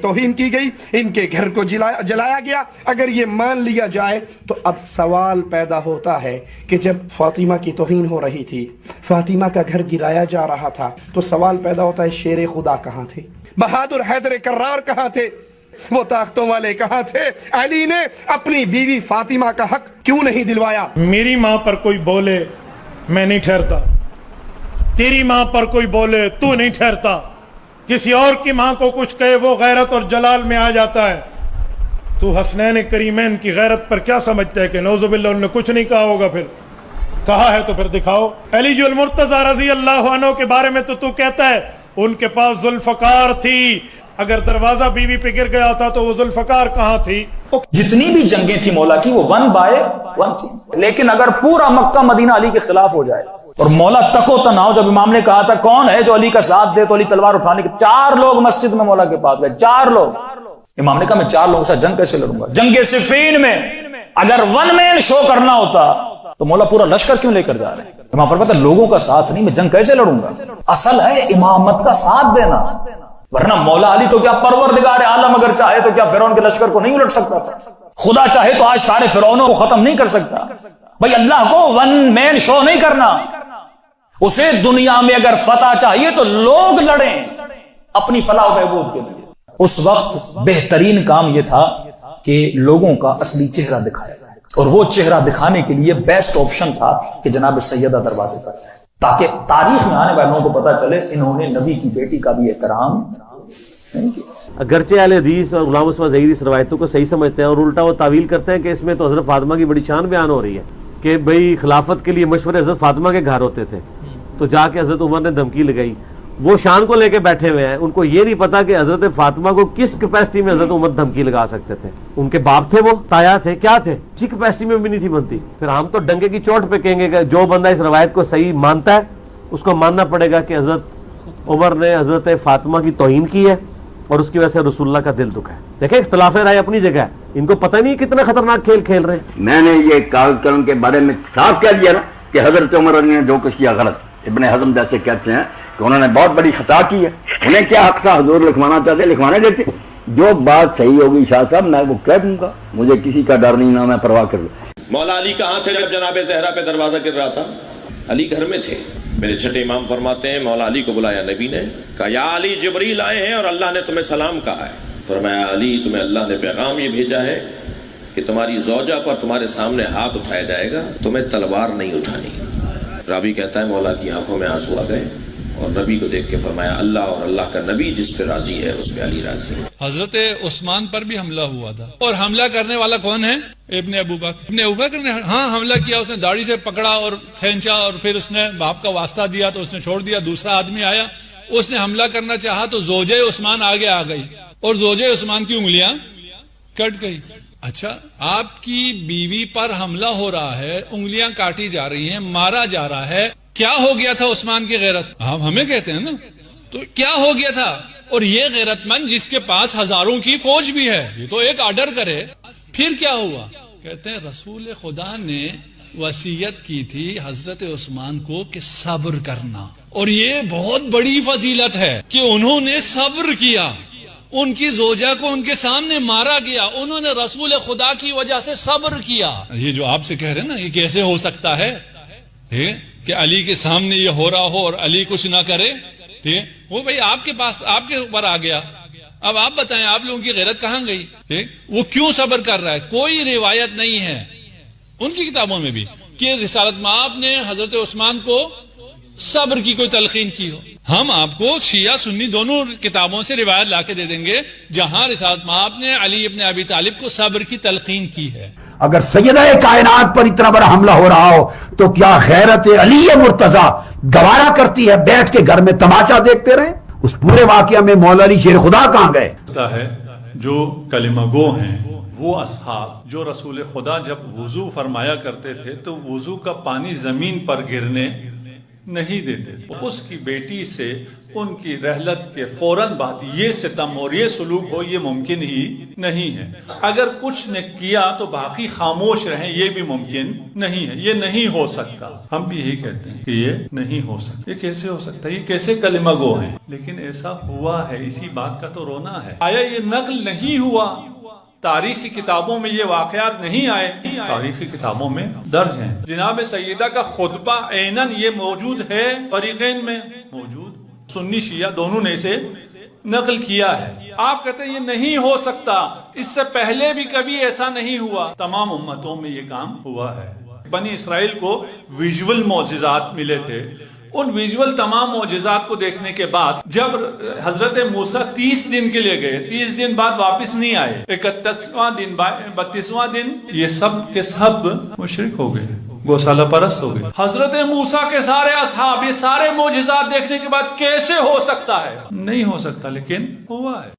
توہین کی گئی، ان کے گھر کو جلایا گیا۔ اگر یہ مان لیا جائے تو اب سوال پیدا ہوتا ہے کہ جب فاطمہ کی توہین ہو رہی تھی، فاطمہ کا گھر گرایا جا رہا تھا، تو سوال پیدا ہوتا ہے شیر خدا کہاں تھے؟ بہادر حیدر کرار کہاں تھے؟ وہ طاقتوں والے کہاں تھے؟ علی نے اپنی بیوی فاطمہ کا حق کیوں نہیں دلوایا؟ میری ماں پر کوئی بولے میں نہیں ٹھہرتا، تیری ماں پر کوئی بولے تو نہیں ٹھہرتا، کسی اور کی ماں کو کچھ کہے وہ غیرت اور جلال میں آ جاتا ہے۔ تو حسنین کریمین کی غیرت پر کیا سمجھتا ہے کہ نعوذ باللہ انہوں نے کچھ نہیں کہا ہوگا؟ پھر کہا ہے تو پھر دکھاؤ۔ علی المرتضیٰ رضی اللہ عنہ کے بارے میں تو کہتا ہے ان کے پاس ذوالفقار تھی، اگر دروازہ بیوی پہ گر گیا تھا تو وہ ذوالفقار کہاں تھی؟ جتنی بھی جنگیں تھی مولا کی وہ 1 by 1 تھی، لیکن اگر پورا مکہ مدینہ علی کے خلاف ہو جائے اور مولا تکو تنہا، جب امام نے کہا تھا کون ہے جو علی کا ساتھ دے تو علی تلوار اٹھانے کے 4 لوگ مسجد میں مولا کے پاس گئے، 4 لوگ۔ امام نے کہا میں 4 لوگوں سے جنگ کیسے لڑوں گا؟ جنگ صفین میں اگر 1 مین شو کرنا ہوتا تو مولا پورا لشکر کیوں لے کر جا رہے ہیں؟ امام فرماتا لوگوں کا ساتھ نہیں، میں جنگ کیسے لڑوں گا؟ اصل ہے امامت کا ساتھ دینا، ورنہ مولا علی تو کیا پروردگار عالم اگر چاہے تو کیا فرعون کے لشکر کو نہیں الٹ سکتا تھا؟ خدا چاہے تو آج سارے فرعونوں کو ختم نہیں کر سکتا۔ بھائی اللہ کو 1 مین شو نہیں کرنا، اسے دنیا میں اگر فتح چاہیے تو لوگ لڑیں اپنی فلاح و بہبود کے لیے۔ اس وقت بہترین کام یہ تھا کہ لوگوں کا اصلی چہرہ دکھایا جائے، اور وہ چہرہ دکھانے کے لیے بیسٹ آپشن تھا کہ جناب سیدہ دروازے پر جائے، تاکہ تاریخ میں آنے والوں کو پتا چلے انہوں نے نبی کی بیٹی کا بھی احترام نہیں کیا۔ اگرچہ اہل حدیث اور غلام عثمان ظہیری اس روایتوں کو صحیح سمجھتے ہیں اور الٹا وہ تعویل کرتے ہیں کہ اس میں تو حضرت فاطمہ کی بڑی شان بیان ہو رہی ہے کہ بھئی خلافت کے لیے مشورے حضرت فاطمہ کے گھر ہوتے تھے، تو جا کے حضرت عمر نے دھمکی لگائی۔ وہ شان کو لے کے بیٹھے ہوئے ہیں، ان کو یہ نہیں پتا کہ حضرت فاطمہ کو کس کیپیسٹی میں حضرت عمر دھمکی لگا سکتے تھے۔ ان کے باپ تھے، وہ تایا تھے، کیا تھے، اسی کیپیسٹی میں بھی نہیں تھی بنتی۔ پھر ہم تو ڈنگے کی چوٹ پہ کہیں گے کہ جو بندہ اس روایت کو صحیح مانتا ہے اس کو ماننا پڑے گا کہ حضرت عمر نے حضرت فاطمہ کی توہین کی ہے اور اس کی وجہ سے رسول اللہ کا دل دکھا ہے۔ دیکھیں اختلاف رائے اپنی جگہ ہے، ان کو پتہ نہیں کتنا خطرناک کھیل کھیل رہے ہیں۔ میں نے یہ کاغذ قلم کے بارے میں صاف کہہ دیا نا کہ حضرت عمر علی نے جو کچھ کیا غلط۔ ابن حزم جیسے کہتے ہیں کہ انہوں نے بہت بڑی خطا کی ہے، انہیں کیا حق تھا؟ حضور لکھوانا چاہتے لکھوانے دیتے۔ جو بات صحیح ہوگی شاہ صاحب میں وہ کہہ دوں گا، مجھے کسی کا ڈر نہیں، نہ میں پرواہ کر لوں۔ مولا علی کہاں تھے جب جناب زہرا پہ دروازہ گر رہا تھا؟ علی گھر میں تھے۔ میرے چھٹے امام فرماتے ہیں مولا علی کو بلایا نبی نے، کہا یا علی جبریل آئے ہیں اور اللہ نے تمہیں سلام کہا ہے۔ فرمایا علی تمہیں اللہ نے پیغام یہ بھیجا ہے کہ تمہاری زوجہ پر تمہارے سامنے ہاتھ اٹھایا جائے گا، تمہیں تلوار نہیں اٹھانی۔ راوی کہتا ہے مولا کی آنکھوں میں آنسو آ گئے اور نبی کو دیکھ کے فرمایا اللہ اور اللہ کا نبی جس پہ راضی ہے اس پہ علی راضی ہے۔ حضرت عثمان پر بھی حملہ ہوا تھا، اور حملہ کرنے والا کون ہے؟ ابن ابو بکر نے حملہ کیا، اس نے داڑھی سے پکڑا اور کھینچا اور پھر اس نے باپ کا واسطہ دیا تو اس نے چھوڑ دیا۔ دوسرا آدمی آیا، اس نے حملہ کرنا چاہا تو زوجہ عثمان آگے آ گئی اور زوجہ عثمان کی انگلیاں کٹ گئی۔ اچھا، آپ کی بیوی پر حملہ ہو رہا ہے، انگلیاں کاٹی جا رہی ہیں، مارا جا رہا ہے، کیا ہو گیا تھا عثمان کی غیرت؟ ہمیں کہتے ہیں نا، تو کیا ہو گیا تھا؟ اور یہ غیرت مند جس کے پاس ہزاروں کی فوج بھی ہے، یہ تو ایک آرڈر کرے، پھر کیا ہوا؟ کہتے ہیں رسول خدا نے وصیت کی تھی حضرت عثمان کو کہ صبر کرنا، اور یہ بہت بڑی فضیلت ہے کہ انہوں نے صبر کیا، ان کی زوجہ کو ان کے سامنے مارا گیا، انہوں نے رسول خدا کی وجہ سے صبر کیا۔ یہ جو آپ سے کہہ رہے ہیں نا، یہ کیسے ہو سکتا ہے کہ علی کے سامنے یہ ہو رہا ہو اور علی کچھ نہ کرے؟ وہ بھائی آپ کے پاس، آپ کے اوپر آ گیا، اب آپ بتائیں آپ لوگوں کی غیرت کہاں گئی؟ وہ کیوں صبر کر رہا ہے؟ کوئی روایت نہیں ہے ان کی کتابوں میں بھی کہ رسالت مآب نے حضرت عثمان کو صبر کی کوئی تلقین کی ہو۔ ہم آپ کو شیعہ سنی دونوں کتابوں سے روایت لا کے دے دیں گے جہاں رسالت مآب نے علی ابن ابی طالب کو صبر کی تلقین کی ہے۔ اگر سیدہ کائنات پر اتنا بڑا حملہ ہو رہا ہو تو کیا غیرت علی مرتضیٰ گوارا کرتی ہے بیٹھ کے گھر میں تماشا دیکھتے رہیں؟ اس پورے واقعہ میں مولا علی شیر خدا کہاں گئے؟ ہے جو کلمہ گو ہیں وہ اصحاب جو رسول خدا جب وضو فرمایا کرتے تھے تو وضو کا پانی زمین پر گرنے نہیں دیتے تھے، اس کی بیٹی سے ان کی رحلت کے فوراً بعد یہ ستم اور یہ سلوک ہو، یہ ممکن ہی نہیں ہے۔ اگر کچھ نے کیا تو باقی خاموش رہیں، یہ بھی ممکن نہیں ہے، یہ نہیں ہو سکتا۔ ہم بھی یہی کہتے ہیں کہ یہ نہیں ہو سکتا۔ یہ کیسے ہو سکتا ہے؟ یہ کیسے کلمہ گو ہیں؟ لیکن ایسا ہوا ہے، اسی بات کا تو رونا ہے۔ آیا یہ نقل نہیں ہوا؟ تاریخی کتابوں میں یہ واقعات نہیں آئے؟ تاریخی کتابوں میں درج ہیں۔ جناب سیدہ کا خطبہ عیناً یہ موجود ہے، فریقین میں موجود، سنی شیعہ دونوں نے اسے نقل کیا ہے۔ آپ کہتے ہیں یہ نہیں ہو سکتا، اس سے پہلے بھی کبھی ایسا نہیں ہوا۔ تمام امتوں میں یہ کام ہوا ہے۔ بنی اسرائیل کو ویژول معجزات ملے تھے، ان ویژول تمام معجزات کو دیکھنے کے بعد جب حضرت موسیٰ 30 دن کے لیے گئے، 30 دن بعد واپس نہیں آئے، 31واں دن 32واں دن یہ سب کے سب مشرک ہو گئے، گوسالہ پرست ہو گئے۔ حضرت موسیٰ کے سارے اصحاب یہ سارے معجزات دیکھنے کے بعد کیسے ہو سکتا ہے؟ نہیں ہو سکتا، لیکن ہوا ہے۔